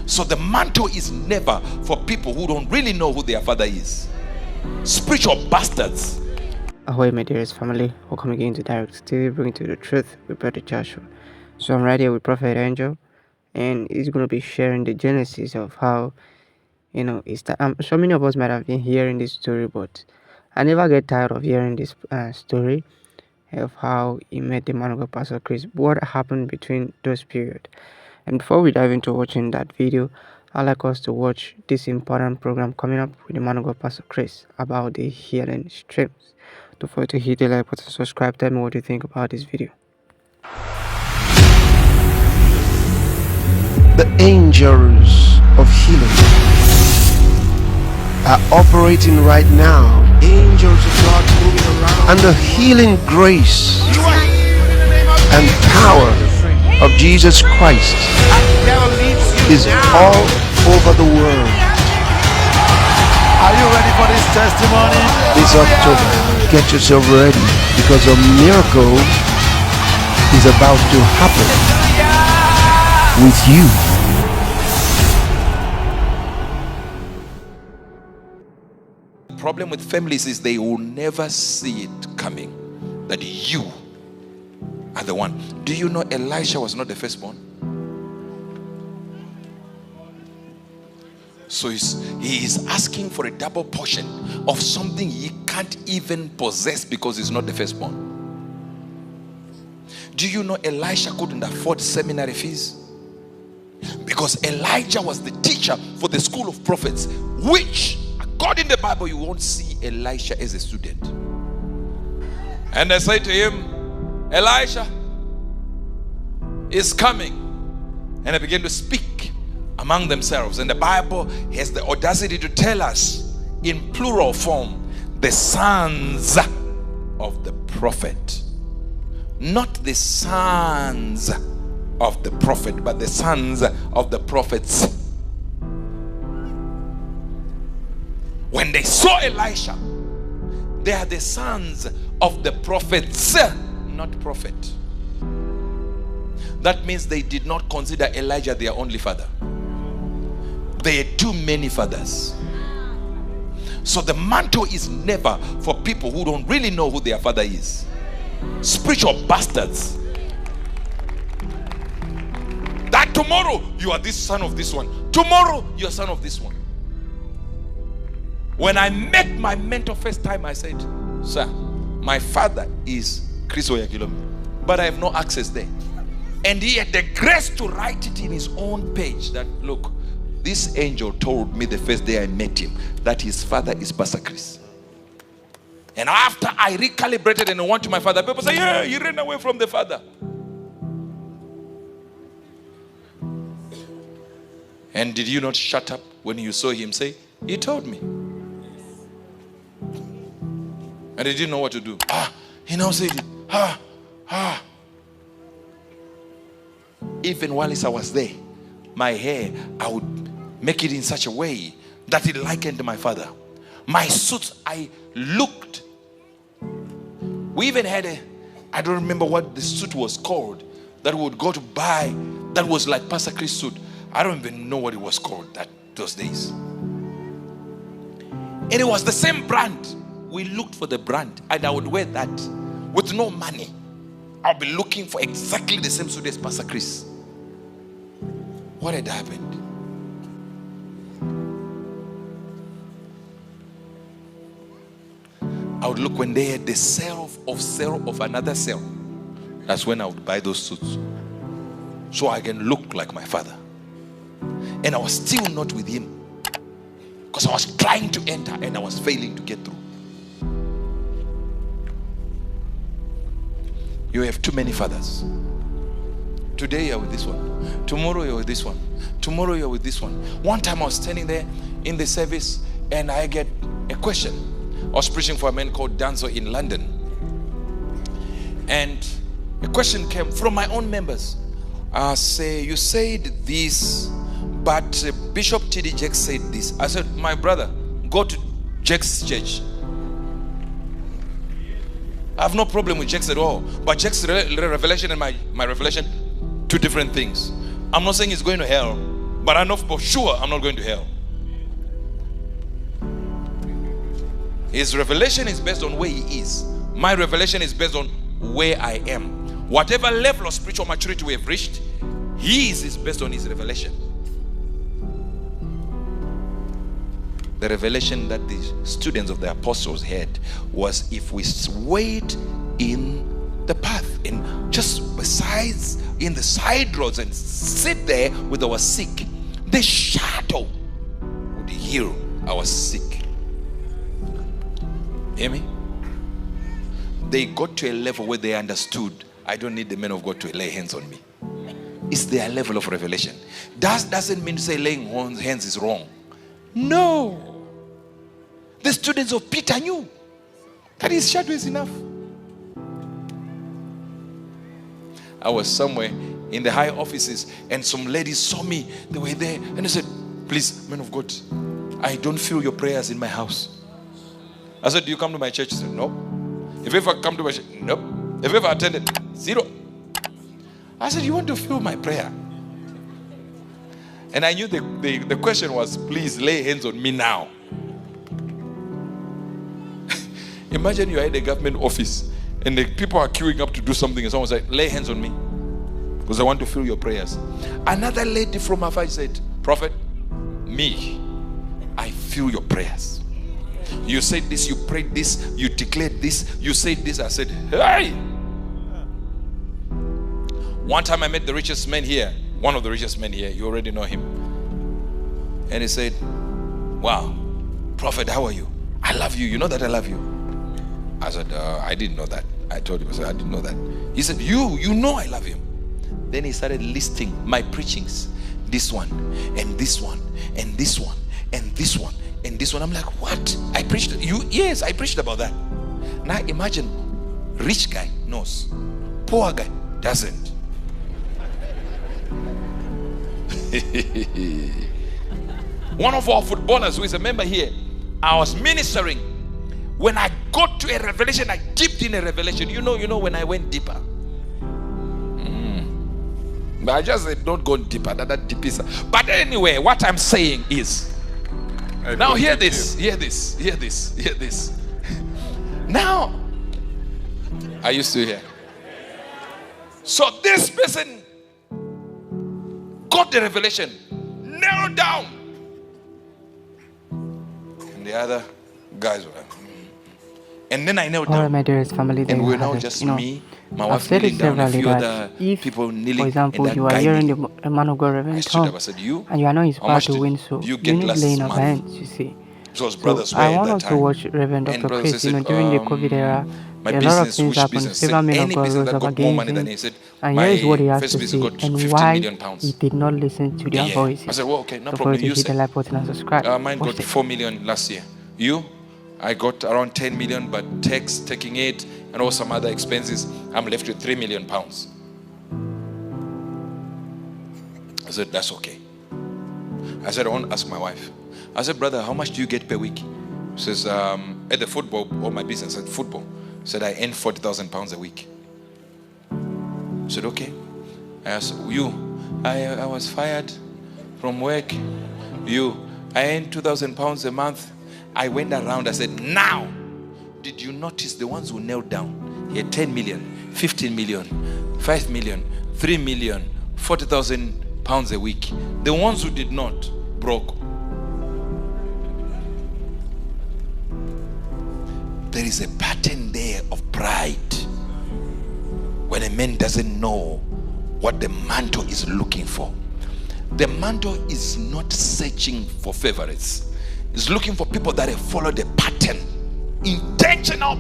So the mantle is never for people who don't really know who their father is. Spiritual bastards. Ahoy, my dearest family. Welcome again to Direct TV, bringing to the truth with Brother Joshua. So I'm right here with Prophet Angel, and he's going to be sharing the genesis of how, it's that so many of us might have been hearing this story, but I never get tired of hearing this story of how he met the man of God, Pastor Chris, what happened between those periods. And before we dive into watching that video, I'd like us to watch this important program coming up with the man of God, Pastor Chris, about the healing streams. Don't forget to hit the like button, subscribe, tell me what you think about this video. The angels of healing are operating right now. Angels of God moving around. And the healing grace and power of Jesus Christ is all over the world. Are you ready for this testimony? This October, get yourself ready, because a miracle is about to happen with you. The problem with families is they will never see it coming, that you are the one. Do you know Elisha was not the firstborn? So he is asking for a double portion of something he can't even possess because he's not the firstborn. Do you know Elisha couldn't afford seminary fees? Because Elijah was the teacher for the school of prophets, which according to the Bible you won't see Elisha as a student. And they say to him, Elisha is coming. And they begin to speak among themselves, and the Bible has the audacity to tell us in plural form, the sons of the prophet, not the sons of the prophet, but the sons of the prophets. When they saw Elisha, they are the sons of the prophets, not prophet. That means they did not consider Elijah their only father. There are too many fathers. So the mantle is never for people who don't really know who their father is. Spiritual bastards. That tomorrow you are this son of this one. Tomorrow you are son of this one. When I met my mentor first time, I said, sir, my father is Chris Oyakhilome, but I have no access there. And he had the grace to write it in his own page that, look, this angel told me the first day I met him that his father is Pastor Chris. And after I recalibrated and went to my father, people say, yeah, he ran away from the father. And did you not shut up when you saw him say, he told me? And he didn't know what to do. He now said it. Even while I was there, my hair, I would make it in such a way that it likened my father. My suit, I looked. We even had I don't remember what the suit was called, that we would go to buy, that was like Pastor Chris' suit. I don't even know what it was called those days. And it was the same brand. We looked for the brand, and I would wear that with no money. I'll be looking for exactly the same suit as Pastor Chris. What had happened? I would look when they had the sale of another sale. That's when I would buy those suits, so I can look like my father. And I was still not with him, because I was trying to enter and I was failing to get through. You have too many fathers. Today you're with this one, tomorrow you're with this one, tomorrow you're with this one. One time I was standing there in the service and I get a question. I was preaching for a man called Danzo in London, and a question came from my own members. Say, you said this, but Bishop T.D. Jakes said this. I said, my brother, go to Jakes' church. I have no problem with Jakes at all, but Jakes' revelation and my revelation, two different things. I'm not saying he's going to hell, but I know for sure I'm not going to hell. His revelation is based on where he is. My revelation is based on where I am. Whatever level of spiritual maturity we have reached, his is based on his revelation. The revelation that the students of the apostles had was, if we wait in the path and just besides in the side roads and sit there with our sick, the shadow would heal our sick. Hear me? They got to a level where they understood, I don't need the men of God to lay hands on me. It's their level of revelation. That doesn't mean to say laying hands is wrong. No. The students of Peter knew that his shadow is enough. I was somewhere in the high offices and some ladies saw me. They were there and they said, please, man of God, I don't feel your prayers in my house. I said, do you come to my church? He said, no. If you ever come to my church? Nope. If you ever attended? Zero. I said, you want to feel my prayer? And I knew the question was, please lay hands on me now. Imagine you are at a government office and the people are queuing up to do something and someone's like, lay hands on me because I want to feel your prayers. Another lady from afar said, prophet, me, I feel your prayers. You said this, you prayed this, you declared this, you said this. I said, hey. One time I met the richest man here, one of the richest men here, you already know him. And he said, wow, prophet, how are you? I love you. You know that I love you. I said, I didn't know that. I told him, I said, I didn't know that. He said, you know I love him. Then he started listing my preachings. This one, and this one, and this one, and this one, and this one. I'm like, what? I preached? Yes, I preached about that. Now imagine, rich guy knows, poor guy doesn't. One of our footballers who is a member here, I was ministering. When I got to a revelation, I dipped in a revelation. You know when I went deeper. But I just said, don't go deeper. That deep is. But anyway, what I'm saying is, now hear this. Now, are you still here? So this person got the revelation, narrowed down. And the other guys were like, and then I knelt down. Alright, my dearest family, and we're now now just me, my wife said kneeling it down, a few severally other if, people kneeling. for example, and you are hearing the man of God, I Reverend stood up, Tom, I said, you? and you are not How inspired much to did win, so you you get need last laying of month? hands, you see. It was So brothers I way want at us that to time. watch Reverend And Dr. brothers Chris, said, during the COVID era, my a lot of business, things which happened. business? Several men Any of God business rose that up got more money against than him, he said, and my here is what he has first to business say, got and 15 why million pounds. he did not listen to their Yeah. voices. I said, well, okay, no So problem. for you You to hit the say, like button and subscribe. mine Watch got it. 4 million last year. You? I got around 10 million, but tax, taking it, and all some other expenses, I'm left with 3 million pounds. I said, that's okay. I said, I want to ask my wife. I said, brother, how much do you get per week? She says, at the football, all my business at football. I said, I earn 40,000 pounds a week. I said, okay. I asked, you? I was fired from work. You? I earn 2,000 pounds a month. I went around, I said, now, did you notice the ones who knelt down? He had 10 million, 15 million, 5 million, 3 million, 40,000 pounds a week. The ones who did not, broke. There is a pattern there of pride. When a man doesn't know what the mantle is looking for. The mantle is not searching for favorites. It's looking for people that have followed the pattern. Intentional